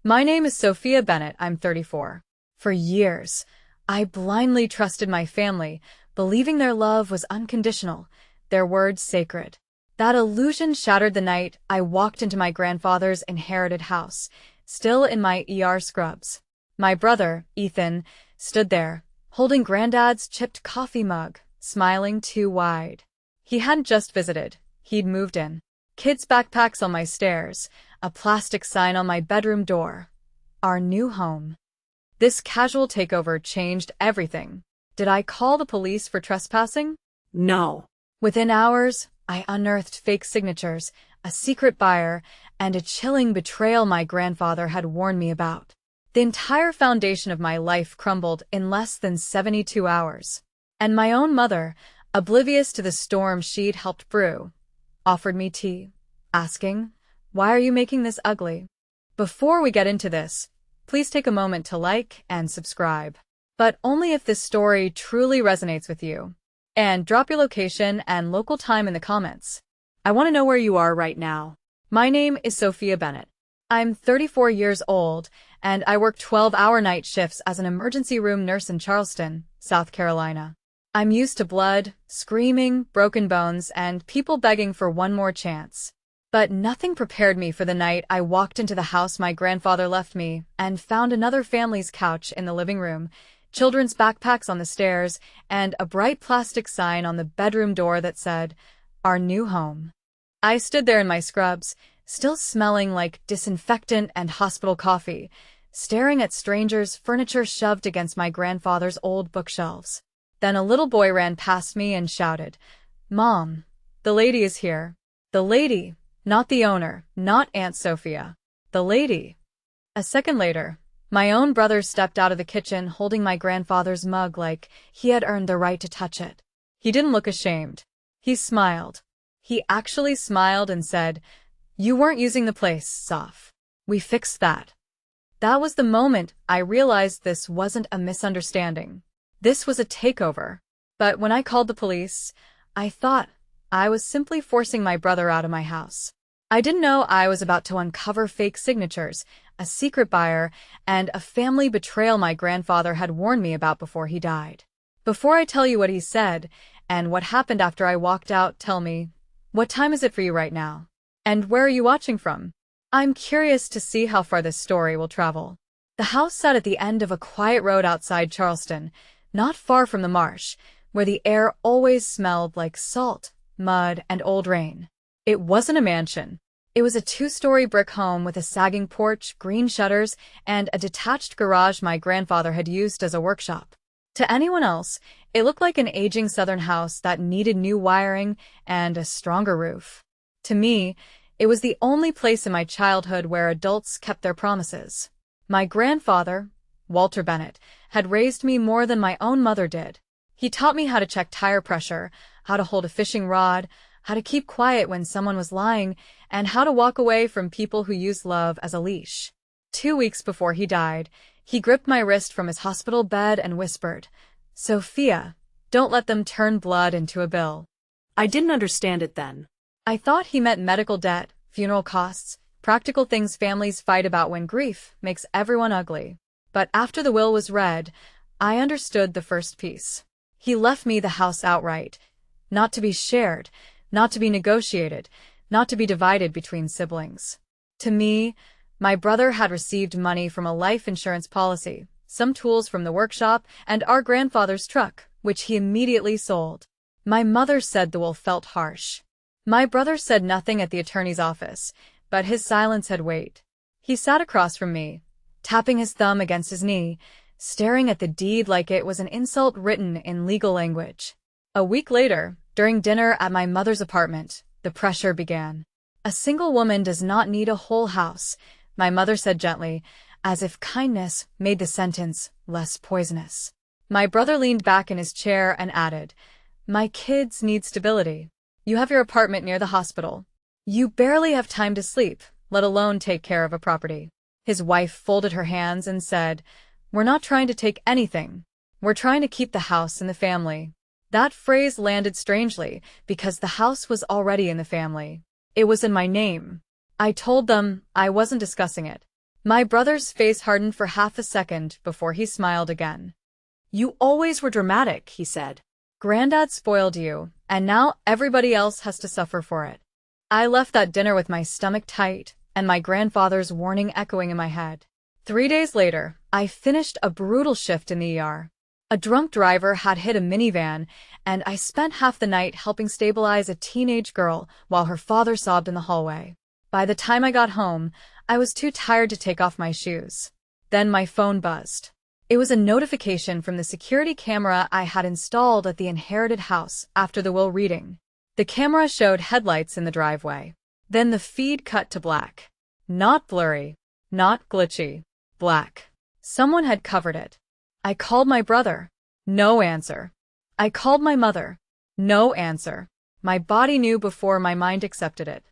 My name is Sophia Bennett. I'm 34. For years, I blindly trusted my family, believing their love was unconditional, their words sacred. That illusion shattered the night I walked into my grandfather's inherited house, still in my scrubs. My brother, Ethan, stood there, holding Granddad's chipped coffee mug, smiling too wide. He hadn't just visited, he'd moved in. Kids' backpacks on my stairs, a plastic sign on my bedroom door. Our new home. This casual takeover changed everything. Did I call the police for trespassing? No. Within hours, I unearthed fake signatures, a secret buyer, and a chilling betrayal my grandfather had warned me about. The entire foundation of my life crumbled in less than 72 hours. And my own mother, oblivious to the storm she'd helped brew, offered me tea, asking, "Why are you making this ugly?" Before we get into this, please take a moment to like and subscribe. But only if this story truly resonates with you. And drop your location and local time in the comments. I want to know where you are right now. My name is Sophia Bennett. I'm 34 years old, and I work 12-hour night shifts as an emergency room nurse in Charleston, South Carolina. I'm used to blood, screaming, broken bones, and people begging for one more chance. But nothing prepared me for the night I walked into the house my grandfather left me and found another family's couch in the living room, children's backpacks on the stairs, and a bright plastic sign on the bedroom door that said, "Our new home." I stood there in my scrubs, still smelling like disinfectant and hospital coffee, staring at strangers' furniture shoved against my grandfather's old bookshelves. Then a little boy ran past me and shouted, "Mom, the lady is here." The lady, not the owner, not Aunt Sophia. The lady. A second later, my own brother stepped out of the kitchen holding my grandfather's mug like he had earned the right to touch it. He didn't look ashamed. He smiled. He actually smiled and said, "You weren't using the place, Soph. We fixed that." That was the moment I realized this wasn't a misunderstanding. This was a takeover. But when I called the police, I thought I was simply forcing my brother out of my house. I didn't know I was about to uncover fake signatures, a secret buyer, and a family betrayal my grandfather had warned me about before he died. Before I tell you what he said and what happened after I walked out, tell me, what time is it for you right now? And where are you watching from? I'm curious to see how far this story will travel. The house sat at the end of a quiet road outside Charleston, not far from the marsh, where the air always smelled like salt, mud, and old rain. It wasn't a mansion. It was a 2-story brick home with a sagging porch, green shutters, and a detached garage my grandfather had used as a workshop. To anyone else, it looked like an aging southern house that needed new wiring and a stronger roof. To me, it was the only place in my childhood where adults kept their promises. My grandfather, Walter Bennett, had raised me more than my own mother did. He taught me how to check tire pressure, how to hold a fishing rod, how to keep quiet when someone was lying, and how to walk away from people who used love as a leash. 2 weeks before he died, he gripped my wrist from his hospital bed and whispered, "Sophia, don't let them turn blood into a bill." I didn't understand it then. I thought he meant medical debt, funeral costs, practical things families fight about when grief makes everyone ugly. But after the will was read, I understood the first piece. He left me the house outright, not to be shared, not to be negotiated, not to be divided between siblings. To me, my brother had received money from a life insurance policy, some tools from the workshop, and our grandfather's truck, which he immediately sold. My mother said the will felt harsh. My brother said nothing at the attorney's office, but his silence had weight. He sat across from me, tapping his thumb against his knee, staring at the deed like it was an insult written in legal language. A week later, during dinner at my mother's apartment, the pressure began. "A single woman does not need a whole house," my mother said gently, as if kindness made the sentence less poisonous. My brother leaned back in his chair and added, "My kids need stability. You have your apartment near the hospital. You barely have time to sleep, let alone take care of a property." His wife folded her hands and said, "We're not trying to take anything. We're trying to keep the house in the family." That phrase landed strangely because the house was already in the family. It was in my name. I told them I wasn't discussing it. My brother's face hardened for half a second before he smiled again. You always were dramatic, he said. Granddad spoiled you, and now everybody else has to suffer for it. I left that dinner with my stomach tight, and my grandfather's warning echoing in my head. 3 days later, I finished a brutal shift in the ER. A drunk driver had hit a minivan, and I spent half the night helping stabilize a teenage girl while her father sobbed in the hallway. By the time I got home, I was too tired to take off my shoes. Then my phone buzzed. It was a notification from the security camera I had installed at the inherited house after the will reading. The camera showed headlights in the driveway. Then the feed cut to black. Not blurry, not glitchy, black. Someone had covered it. I called my brother. No answer. I called my mother. No answer. My body knew before my mind accepted it.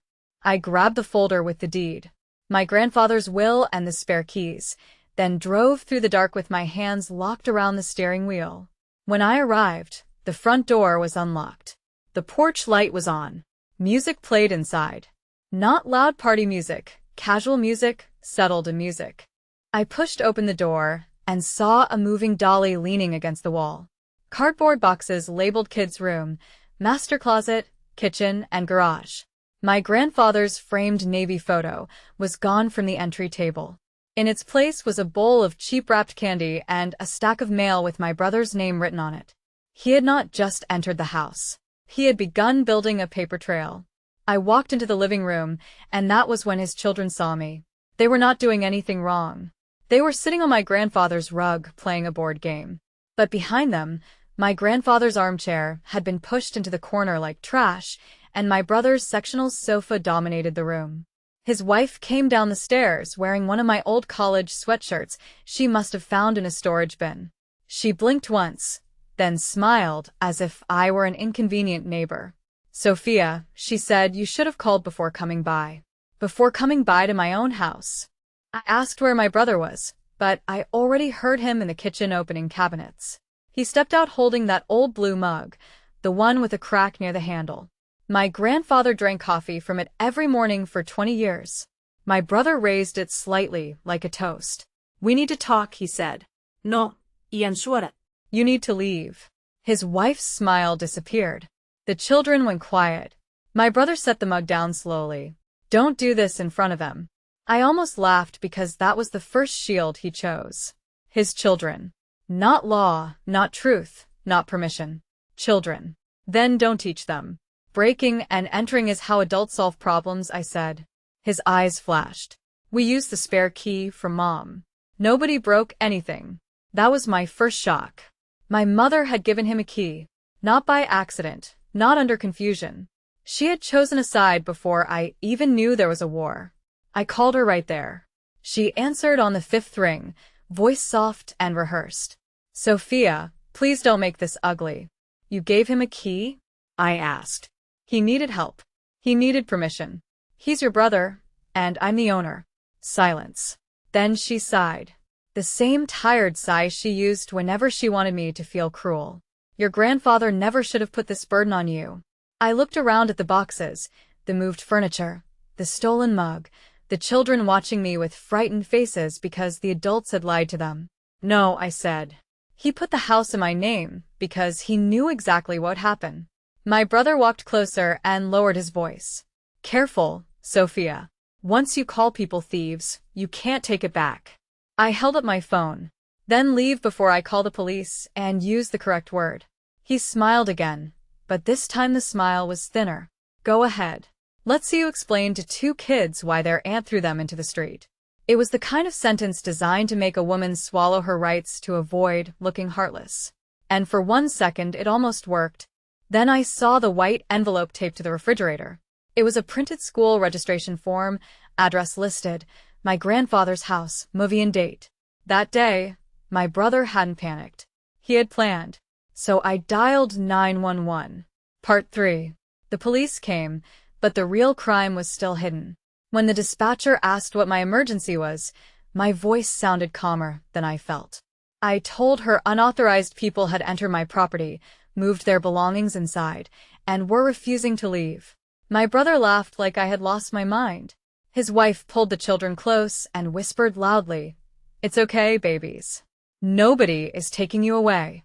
I grabbed the folder with the deed, my grandfather's will and the spare keys, then drove through the dark with my hands locked around the steering wheel. When I arrived, the front door was unlocked. The porch light was on. Music played inside. Not loud party music, casual music, settled music. I pushed open the door and saw a moving dolly leaning against the wall. Cardboard boxes labeled kids' room, master closet, kitchen, and garage. My grandfather's framed navy photo was gone from the entry table. In its place was a bowl of cheap-wrapped candy and a stack of mail with my brother's name written on it. He had not just entered the house. He had begun building a paper trail. I walked into the living room, and that was when his children saw me. They were not doing anything wrong. They were sitting on my grandfather's rug playing a board game. But behind them, my grandfather's armchair had been pushed into the corner like trash, and my brother's sectional sofa dominated the room. His wife came down the stairs wearing one of my old college sweatshirts she must have found in a storage bin. She blinked once, then smiled as if I were an inconvenient neighbor. Sophia, she said, you should have called before coming by. Before coming by to my own house. I asked where my brother was, but I already heard him in the kitchen opening cabinets. He stepped out holding that old blue mug, the one with a crack near the handle. My grandfather drank coffee from it every morning for 20 years. My brother raised it slightly, like a toast. We need to talk, he said. No, Ian suara. You need to leave. His wife's smile disappeared. The children went quiet. My brother set the mug down slowly. Don't do this in front of them. I almost laughed because that was the first shield he chose. His children. Not law, not truth, not permission. Children. Then don't teach them. Breaking and entering is how adults solve problems, I said. His eyes flashed. We used the spare key from Mom. Nobody broke anything. That was my first shock. My mother had given him a key. Not by accident, not under confusion. She had chosen a side before I even knew there was a war. I called her right there. She answered on the 5th ring, voice soft and rehearsed. Sophia, please don't make this ugly. You gave him a key? I asked. He needed help. He needed permission. He's your brother, and I'm the owner. Silence. Then she sighed. The same tired sigh she used whenever she wanted me to feel cruel. Your grandfather never should have put this burden on you. I looked around at the boxes, the moved furniture, the stolen mug, the children watching me with frightened faces because the adults had lied to them. No, I said. He put the house in my name because he knew exactly what would happen. My brother walked closer and lowered his voice. Careful, Sophia. Once you call people thieves, you can't take it back. I held up my phone. Then leave before I call the police and use the correct word. He smiled again, but this time the smile was thinner. Go ahead. Let's see you explain to 2 kids why their aunt threw them into the street. It was the kind of sentence designed to make a woman swallow her rights to avoid looking heartless. And for 1 second it almost worked. Then I saw the white envelope taped to the refrigerator. It was a printed school registration form, address listed, my grandfather's house, movie and date. That day, my brother hadn't panicked. He had planned. So I dialed 911. Part 3. The police came, but the real crime was still hidden. When the dispatcher asked what my emergency was, my voice sounded calmer than I felt. I told her unauthorized people had entered my property, moved their belongings inside, and were refusing to leave. My brother laughed like I had lost my mind. His wife pulled the children close and whispered loudly, "It's okay, babies. Nobody is taking you away."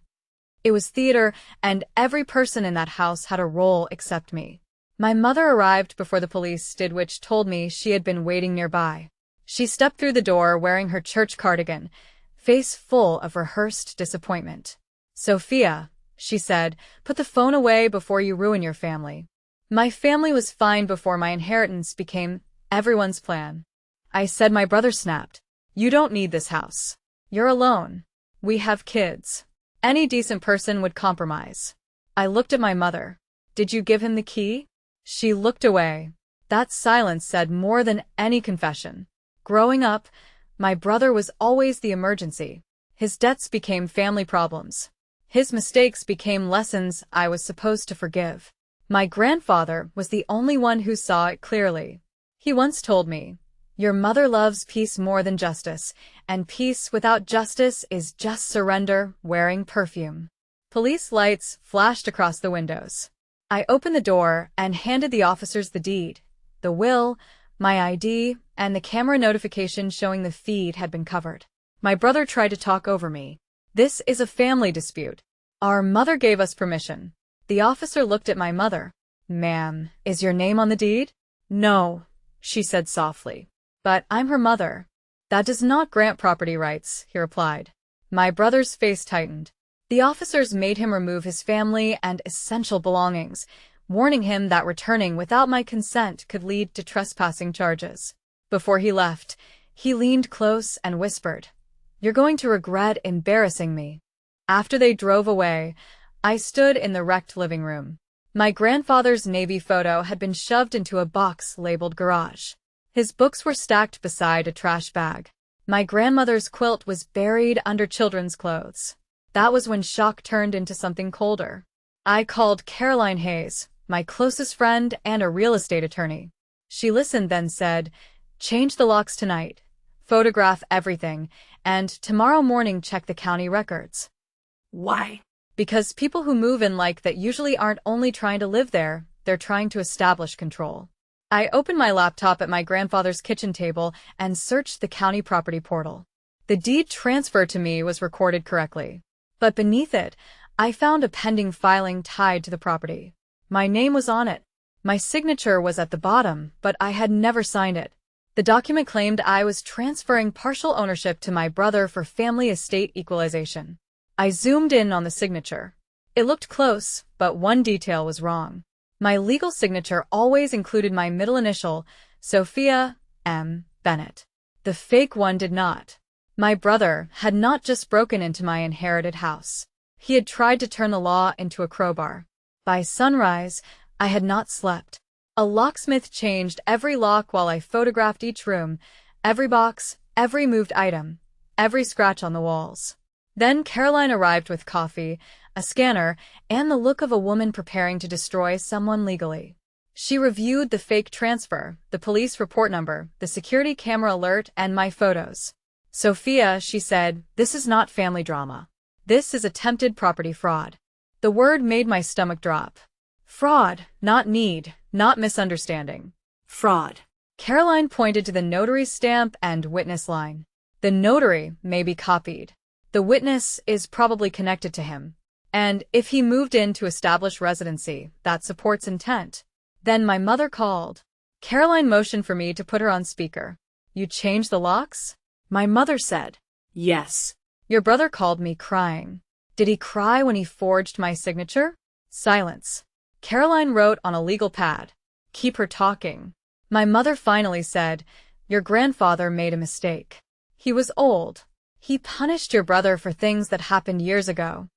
It was theater, and every person in that house had a role except me. My mother arrived before the police did, which told me she had been waiting nearby. She stepped through the door wearing her church cardigan, face full of rehearsed disappointment. "Sophia," she said, "put the phone away before you ruin your family." My family was fine before my inheritance became everyone's plan. I said. My brother snapped, "You don't need this house. You're alone. We have kids. Any decent person would compromise." I looked at my mother. "Did you give him the key?" She looked away. That silence said more than any confession. Growing up, my brother was always the emergency. His debts became family problems. His mistakes became lessons I was supposed to forgive. My grandfather was the only one who saw it clearly. He once told me, "Your mother loves peace more than justice, and peace without justice is just surrender wearing perfume." Police lights flashed across the windows. I opened the door and handed the officers the deed, the will, my ID, and the camera notification showing the feed had been covered. My brother tried to talk over me. "This is a family dispute. Our mother gave us permission." The officer looked at my mother. "Ma'am, is your name on the deed?" "No," she said softly. "But I'm her mother." "That does not grant property rights," he replied. My brother's face tightened. The officers made him remove his family and essential belongings, warning him that returning without my consent could lead to trespassing charges. Before he left, he leaned close and whispered, "You're going to regret embarrassing me." After they drove away, I stood in the wrecked living room. My grandfather's Navy photo had been shoved into a box labeled garage. His books were stacked beside a trash bag. My grandmother's quilt was buried under children's clothes. That was when shock turned into something colder. I called Caroline Hayes, my closest friend and a real estate attorney. She listened, then said, "Change the locks tonight, photograph everything, and tomorrow morning check the county records." Why? Because people who move in like that usually aren't only trying to live there, they're trying to establish control. I opened my laptop at my grandfather's kitchen table and searched the county property portal. The deed transfer to me was recorded correctly. But beneath it, I found a pending filing tied to the property. My name was on it. My signature was at the bottom, but I had never signed it. The document claimed I was transferring partial ownership to my brother for family estate equalization. I zoomed in on the signature. It looked close, but one detail was wrong. My legal signature always included my middle initial, Sophia M. Bennett. The fake one did not. My brother had not just broken into my inherited house. He had tried to turn the law into a crowbar. By sunrise, I had not slept. A locksmith changed every lock while I photographed each room, every box, every moved item, every scratch on the walls. Then Caroline arrived with coffee, a scanner, and the look of a woman preparing to destroy someone legally. She reviewed the fake transfer, the police report number, the security camera alert, and my photos. "Sophia," she said, "this is not family drama. This is attempted property fraud." The word made my stomach drop. Fraud, not need, not misunderstanding. Fraud. Caroline pointed to the notary's stamp and witness line. The notary may be copied. The witness is probably connected to him. And if he moved in to establish residency, that supports intent. Then my mother called. Caroline motioned for me to put her on speaker. "You changed the locks?" My mother said. Yes. Your brother called me crying. Did he cry when he forged my signature? Silence. Caroline wrote on a legal pad. Keep her talking. My mother finally said, "Your grandfather made a mistake. He was old. He punished your brother for things that happened years ago."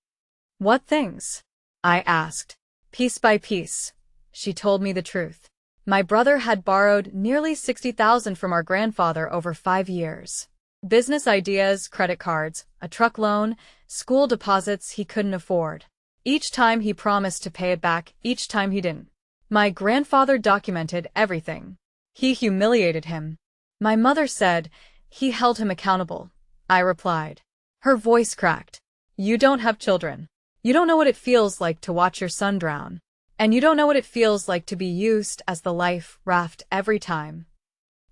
"What things?" I asked. Piece by piece, she told me the truth. My brother had borrowed nearly $60,000 from our grandfather over 5 years. Business ideas, credit cards, a truck loan, school deposits he couldn't afford. Each time he promised to pay it back, each time he didn't. My grandfather documented everything. He humiliated him. My mother said, "He held him accountable." I replied. Her voice cracked. "You don't have children. You don't know what it feels like to watch your son drown. And you don't know what it feels like to be used as the life raft every time."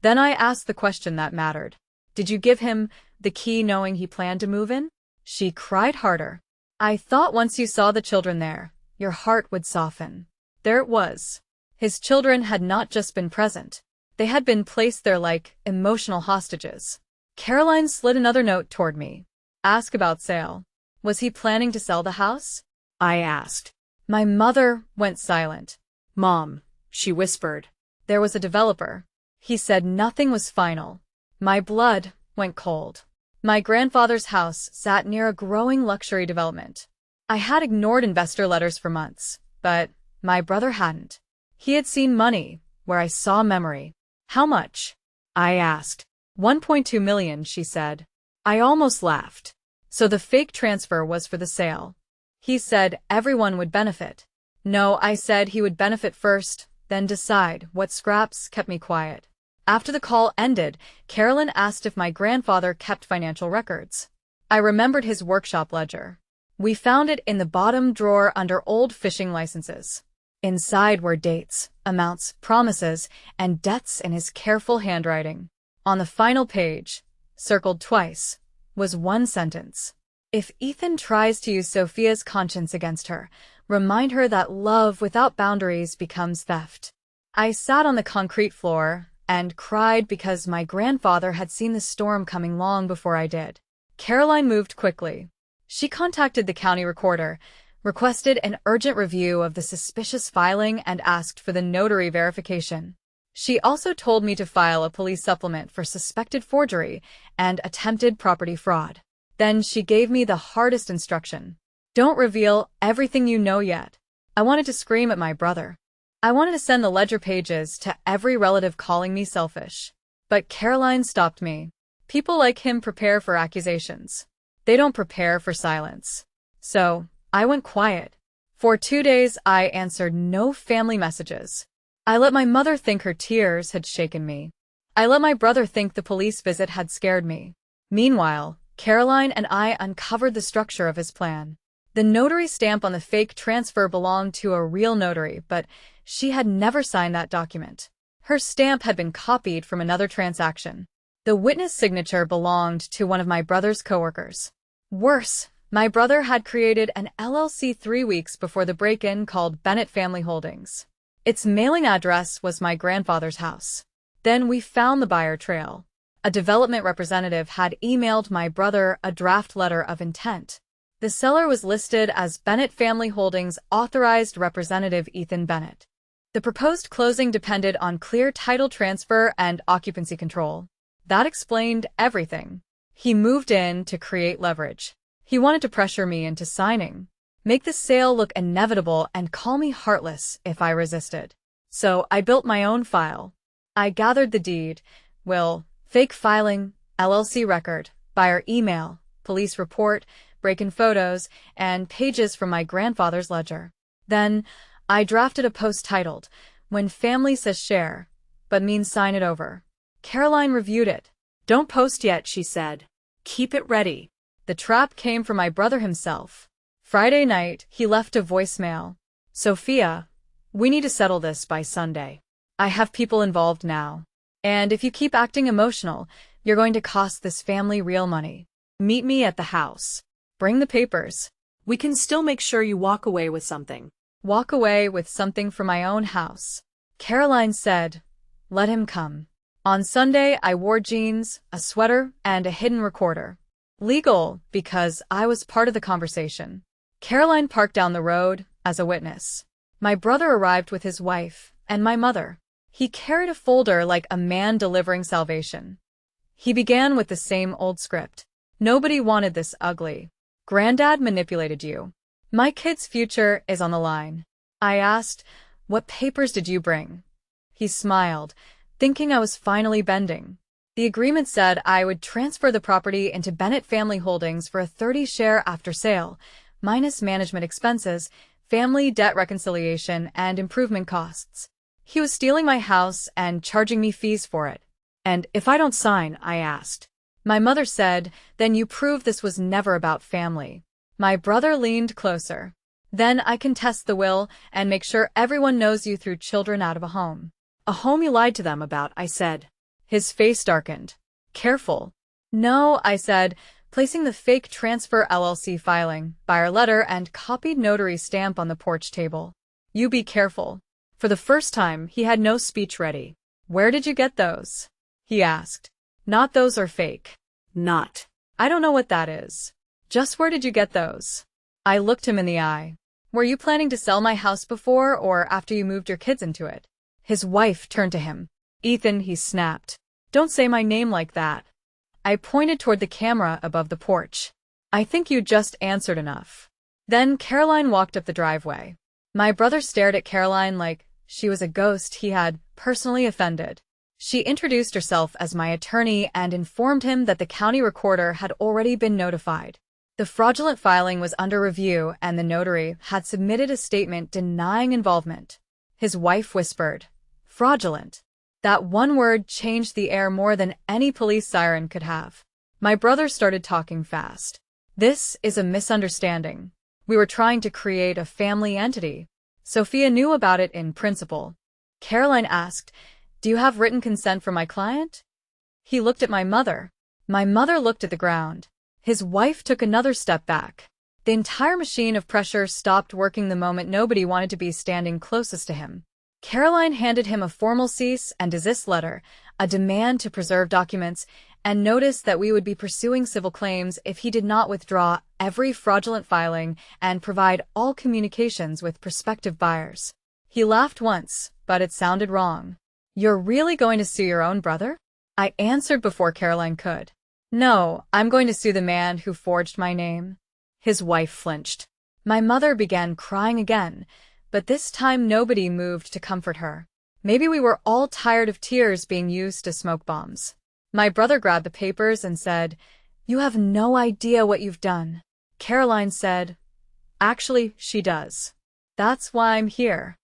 Then I asked the question that mattered. Did you give him the key knowing he planned to move in? She cried harder. I thought once you saw the children there, your heart would soften. There it was. His children had not just been present. They had been placed there like emotional hostages. Caroline slid another note toward me. Ask about sale. Was he planning to sell the house? I asked. My mother went silent. Mom, she whispered. There was a developer. He said nothing was final. My blood went cold. My grandfather's house sat near a growing luxury development. I had ignored investor letters for months, but my brother hadn't. He had seen money where I saw memory. How much? I asked. 1.2 million, she said. I almost laughed. So the fake transfer was for the sale. He said everyone would benefit. No, I said he would benefit first, then decide what scraps kept me quiet. After the call ended, Carolyn asked if my grandfather kept financial records. I remembered his workshop ledger. We found it in the bottom drawer under old fishing licenses. Inside were dates, amounts, promises, and debts in his careful handwriting. On the final page, circled twice, was one sentence. If Ethan tries to use Sophia's conscience against her, remind her that love without boundaries becomes theft. I sat on the concrete floor and cried because my grandfather had seen the storm coming long before I did. Caroline moved quickly. She contacted the county recorder, requested an urgent review of the suspicious filing, and asked for the notary verification. She also told me to file a police supplement for suspected forgery and attempted property fraud. Then she gave me the hardest instruction. Don't reveal everything you know yet. I wanted to scream at my brother. I wanted to send the ledger pages to every relative calling me selfish. But Caroline stopped me. People like him prepare for accusations. They don't prepare for silence. So, I went quiet. For 2 days, I answered no family messages. I let my mother think her tears had shaken me. I let my brother think the police visit had scared me. Meanwhile, Caroline and I uncovered the structure of his plan. The notary stamp on the fake transfer belonged to a real notary, but she had never signed that document. Her stamp had been copied from another transaction. The witness signature belonged to one of my brother's coworkers. Worse, my brother had created an LLC 3 weeks before the break-in called Bennett Family Holdings. Its mailing address was my grandfather's house. Then we found the buyer trail. A development representative had emailed my brother a draft letter of intent. The seller was listed as Bennett Family Holdings Authorized Representative Ethan Bennett. The proposed closing depended on clear title transfer and occupancy control. That explained everything. He moved in to create leverage. He wanted to pressure me into signing, make the sale look inevitable, and call me heartless if I resisted. So I built my own file. I gathered the deed, will, fake filing, LLC record, buyer email, police report, break-in photos, and pages from my grandfather's ledger. Then, I drafted a post titled, When Family Says Share, but means sign it over. Caroline reviewed it. Don't post yet, she said. Keep it ready. The trap came from my brother himself. Friday night, he left a voicemail. Sophia, we need to settle this by Sunday. I have people involved now. And if you keep acting emotional, you're going to cost this family real money. Meet me at the house. Bring the papers. We can still make sure you walk away with something. Walk away with something from my own house. Caroline said, let him come. On Sunday, I wore jeans, a sweater, and a hidden recorder. Legal, because I was part of the conversation. Caroline parked down the road as a witness. My brother arrived with his wife and my mother. He carried a folder like a man delivering salvation. He began with the same old script. Nobody wanted this ugly. Granddad manipulated you. My kid's future is on the line. I asked, what papers did you bring? He smiled, thinking I was finally bending. The agreement said I would transfer the property into Bennett Family Holdings for a 30 share after sale, minus management expenses, family debt reconciliation, and improvement costs. He was stealing my house and charging me fees for it. And if I don't sign, I asked. My mother said, then you prove this was never about family. My brother leaned closer. Then I can test the will and make sure everyone knows you threw children out of a home. A home you lied to them about, I said. His face darkened. Careful. No, I said, placing the fake transfer LLC filing, buyer letter, and copied notary stamp on the porch table. You be careful. For the first time, he had no speech ready. Where did you get those? He asked. Not those are fake. Not. I don't know what that is. Just where did you get those? I looked him in the eye. Were you planning to sell my house before or after you moved your kids into it? His wife turned to him. Ethan, he snapped. Don't say my name like that. I pointed toward the camera above the porch. I think you just answered enough. Then Caroline walked up the driveway. My brother stared at Caroline like she was a ghost he had personally offended. She introduced herself as my attorney and informed him that the county recorder had already been notified. The fraudulent filing was under review and the notary had submitted a statement denying involvement. His wife whispered, "Fraudulent." That one word changed the air more than any police siren could have. My brother started talking fast. This is a misunderstanding. We were trying to create a family entity. Sophia knew about it in principle. Caroline asked, "Do you have written consent from my client?" He looked at my mother. My mother looked at the ground. His wife took another step back. The entire machine of pressure stopped working the moment nobody wanted to be standing closest to him. Caroline handed him a formal cease and desist letter, a demand to preserve documents, and noticed that we would be pursuing civil claims if he did not withdraw every fraudulent filing and provide all communications with prospective buyers. He laughed once, but it sounded wrong. You're really going to sue your own brother? I answered before Caroline could. No, I'm going to sue the man who forged my name. His wife flinched. My mother began crying again, but this time nobody moved to comfort her. Maybe we were all tired of tears being used as smoke bombs. My brother grabbed the papers and said, "You have no idea what you've done." Caroline said, "Actually, she does. That's why I'm here."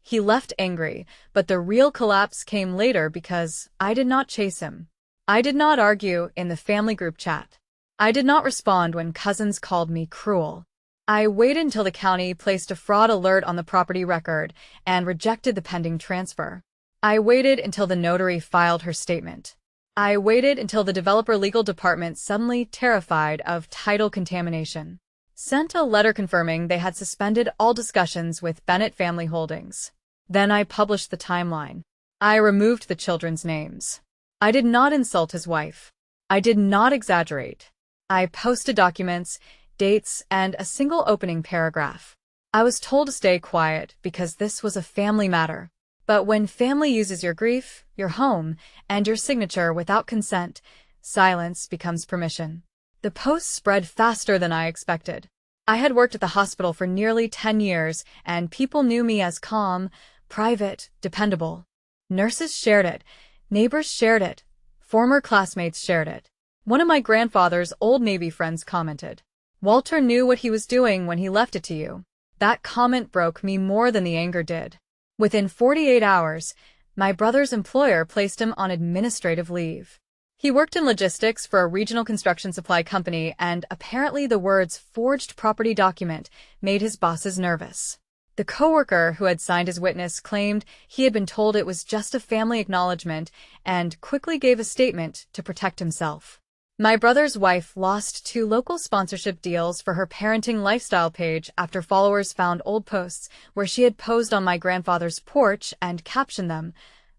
He left angry, but the real collapse came later because I did not chase him. I did not argue in the family group chat. I did not respond when cousins called me cruel. I waited until the county placed a fraud alert on the property record and rejected the pending transfer. I waited until the notary filed her statement. I waited until the developer legal department, suddenly terrified of title contamination, sent a letter confirming they had suspended all discussions with Bennett Family Holdings. Then I published the timeline. I removed the children's names. I did not insult his wife. I did not exaggerate. I posted documents, dates, and a single opening paragraph. I was told to stay quiet because this was a family matter. But when family uses your grief, your home, and your signature without consent, silence becomes permission. The post spread faster than I expected. I had worked at the hospital for nearly 10 years, and people knew me as calm, private, dependable. Nurses shared it. Neighbors shared it. Former classmates shared it. One of my grandfather's old Navy friends commented, "Walter knew what he was doing when he left it to you." That comment broke me more than the anger did. Within 48 hours, my brother's employer placed him on administrative leave. He worked in logistics for a regional construction supply company, and apparently the words "forged property document" made his bosses nervous. The coworker who had signed as witness claimed he had been told it was just a family acknowledgement and quickly gave a statement to protect himself. My brother's wife lost 2 local sponsorship deals for her parenting lifestyle page after followers found old posts where she had posed on my grandfather's porch and captioned them,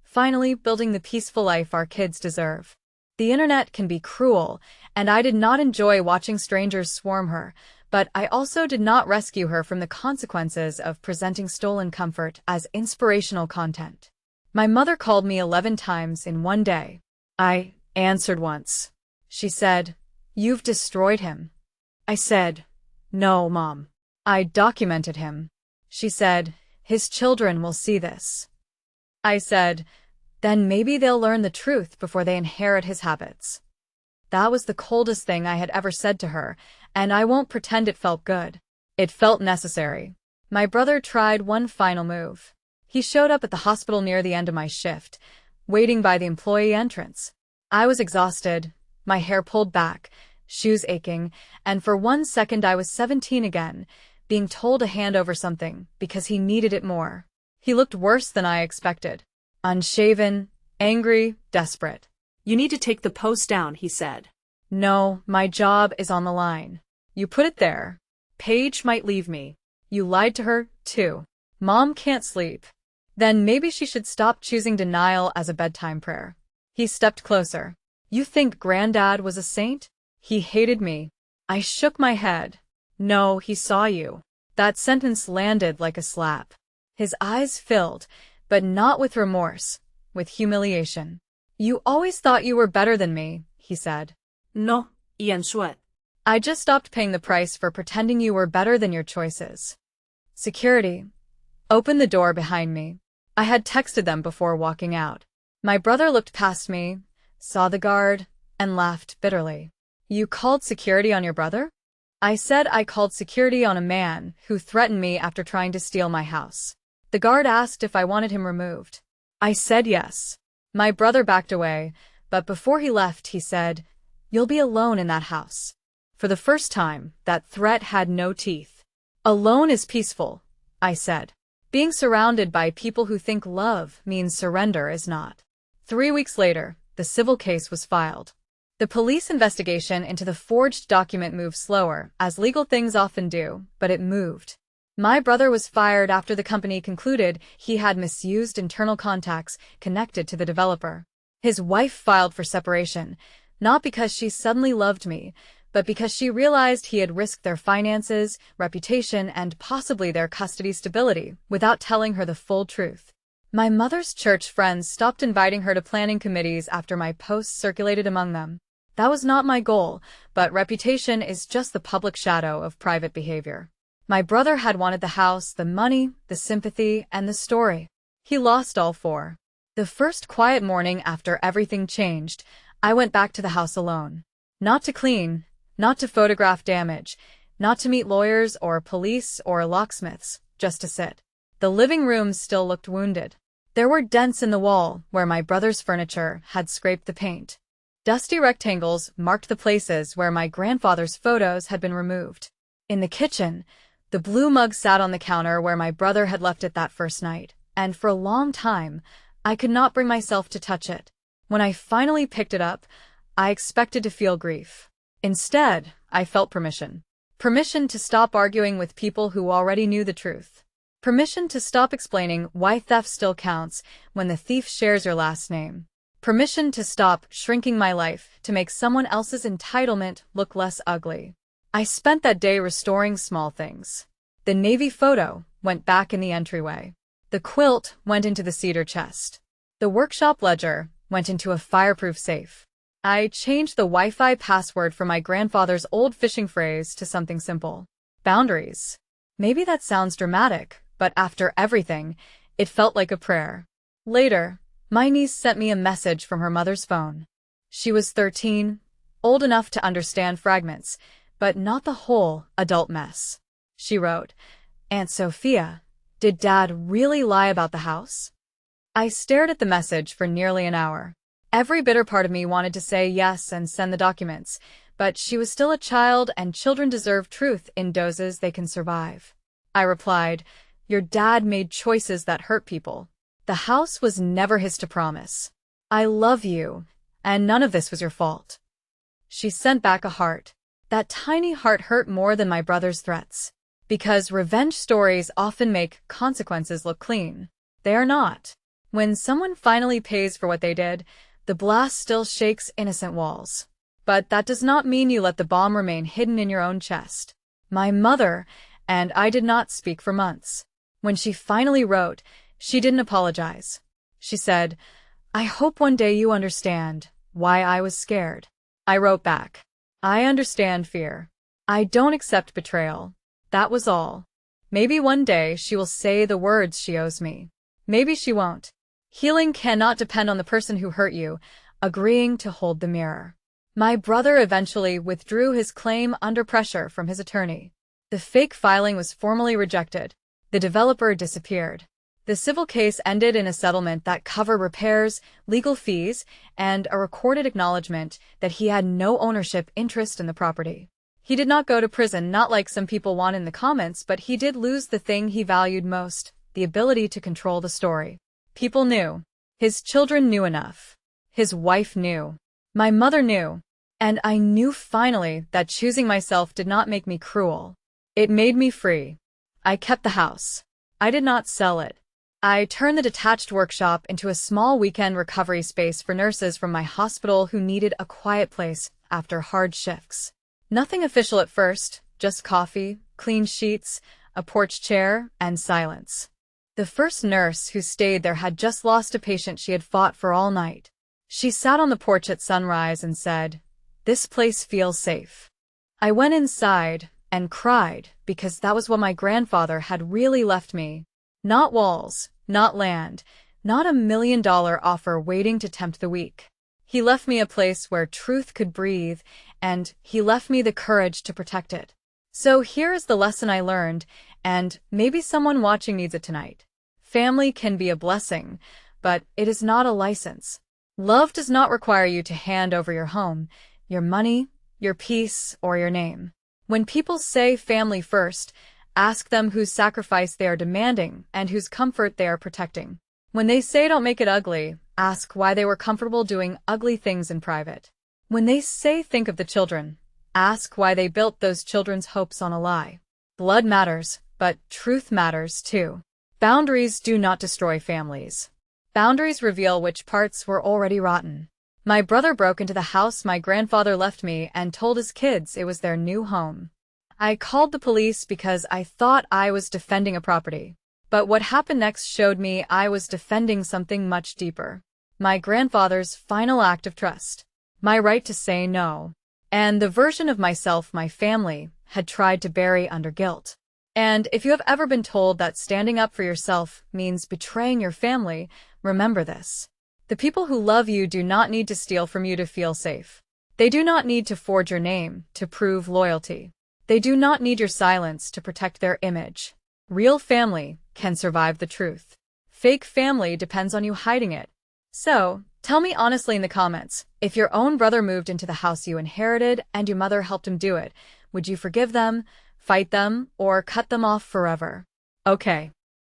"Finally building the peaceful life our kids deserve." The internet can be cruel, and I did not enjoy watching strangers swarm her, but I also did not rescue her from the consequences of presenting stolen comfort as inspirational content. My mother called me 11 times in one day. I answered once. She said, "You've destroyed him." I said, "No, Mom. I documented him." She said, "His children will see this." I said, "Then maybe they'll learn the truth before they inherit his habits." That was the coldest thing I had ever said to her, and I won't pretend it felt good. It felt necessary. My brother tried one final move. He showed up at the hospital near the end of my shift, waiting by the employee entrance. I was exhausted, my hair pulled back, shoes aching, and for 1 second I was 17 again, being told to hand over something because he needed it more. He looked worse than I expected. Unshaven, angry, desperate. You need to take the post down, he said. No, my job is on the line. You put it there. Paige might leave me. You lied to her, too. Mom can't sleep. Then maybe she should stop choosing denial as a bedtime prayer. He stepped closer. You think Granddad was a saint? He hated me. I shook my head. No, he saw you. That sentence landed like a slap. His eyes filled, but not with remorse, with humiliation. You always thought you were better than me, he said. No, y en suet. I just stopped paying the price for pretending you were better than your choices. Security. Open the door behind me. I had texted them before walking out. My brother looked past me, saw the guard, and laughed bitterly. You called security on your brother? I said I called security on a man who threatened me after trying to steal my house. The guard asked if I wanted him removed. I said yes. My brother backed away, but before he left, he said, You'll be alone in that house. For the first time, that threat had no teeth. Alone is peaceful, I said. Being surrounded by people who think love means surrender is not. 3 weeks later, the civil case was filed. The police investigation into the forged document moved slower, as legal things often do, but it moved. My brother was fired after the company concluded he had misused internal contacts connected to the developer. His wife filed for separation, not because she suddenly loved me, but because she realized he had risked their finances, reputation, and possibly their custody stability without telling her the full truth. My mother's church friends stopped inviting her to planning committees after my posts circulated among them. That was not my goal, but reputation is just the public shadow of private behavior. My brother had wanted the house, the money, the sympathy, and the story. He lost all four. The first quiet morning after everything changed, I went back to the house alone. Not to clean, not to photograph damage, not to meet lawyers or police or locksmiths, just to sit. The living room still looked wounded. There were dents in the wall where my brother's furniture had scraped the paint. Dusty rectangles marked the places where my grandfather's photos had been removed. In the kitchen, the blue mug sat on the counter where my brother had left it that first night, and for a long time, I could not bring myself to touch it. When I finally picked it up, I expected to feel grief. Instead, I felt permission. Permission to stop arguing with people who already knew the truth. Permission to stop explaining why theft still counts when the thief shares your last name. Permission to stop shrinking my life to make someone else's entitlement look less ugly. I spent that day restoring small things. The Navy photo went back in the entryway. The quilt went into the cedar chest. The workshop ledger went into a fireproof safe. I changed the Wi-Fi password from my grandfather's old fishing phrase to something simple. Boundaries. Maybe that sounds dramatic, but after everything, it felt like a prayer. Later, my niece sent me a message from her mother's phone. She was 13, old enough to understand fragments, but not the whole adult mess. She wrote, Aunt Sophia, did Dad really lie about the house? I stared at the message for nearly an hour. Every bitter part of me wanted to say yes and send the documents, but she was still a child and children deserve truth in doses they can survive. I replied, Your dad made choices that hurt people. The house was never his to promise. I love you, and none of this was your fault. She sent back a heart. That tiny heart hurt more than my brother's threats. Because revenge stories often make consequences look clean. They are not. When someone finally pays for what they did, the blast still shakes innocent walls. But that does not mean you let the bomb remain hidden in your own chest. My mother and I did not speak for months. When she finally wrote, she didn't apologize. She said, I hope one day you understand why I was scared. I wrote back, I understand fear. I don't accept betrayal. That was all. Maybe one day she will say the words she owes me. Maybe she won't. Healing cannot depend on the person who hurt you agreeing to hold the mirror. My brother eventually withdrew his claim under pressure from his attorney. The fake filing was formally rejected. The developer disappeared. The civil case ended in a settlement that covered repairs, legal fees, and a recorded acknowledgement that he had no ownership interest in the property. He did not go to prison, not like some people want in the comments, but he did lose the thing he valued most, the ability to control the story. People knew. His children knew enough. His wife knew. My mother knew. And I knew finally that choosing myself did not make me cruel. It made me free. I kept the house. I did not sell it. I turned the detached workshop into a small weekend recovery space for nurses from my hospital who needed a quiet place after hard shifts. Nothing official at first, just coffee, clean sheets, a porch chair, and silence. The first nurse who stayed there had just lost a patient she had fought for all night. She sat on the porch at sunrise and said, "This place feels safe." I went inside and cried because that was what my grandfather had really left me. Not walls, not land, not $1 million offer waiting to tempt the weak. He left me a place where truth could breathe, and he left me the courage to protect it. So here is the lesson I learned, and maybe someone watching needs it tonight. Family can be a blessing, but it is not a license. Love does not require you to hand over your home, your money, your peace, or your name. When people say family first, ask them whose sacrifice they are demanding and whose comfort they are protecting. When they say don't make it ugly, ask why they were comfortable doing ugly things in private. When they say think of the children, ask why they built those children's hopes on a lie. Blood matters, but truth matters too. Boundaries do not destroy families. Boundaries reveal which parts were already rotten. My brother broke into the house my grandfather left me and told his kids it was their new home. I called the police because I thought I was defending a property. But what happened next showed me I was defending something much deeper. My grandfather's final act of trust. My right to say no. And the version of myself my family had tried to bury under guilt. And if you have ever been told that standing up for yourself means betraying your family, remember this. The people who love you do not need to steal from you to feel safe. They do not need to forge your name to prove loyalty. They do not need your silence to protect their image. Real family can survive the truth. Fake family depends on you hiding it. So, tell me honestly in the comments, if your own brother moved into the house you inherited and your mother helped him do it, would you forgive them, fight them, or cut them off forever? Okay.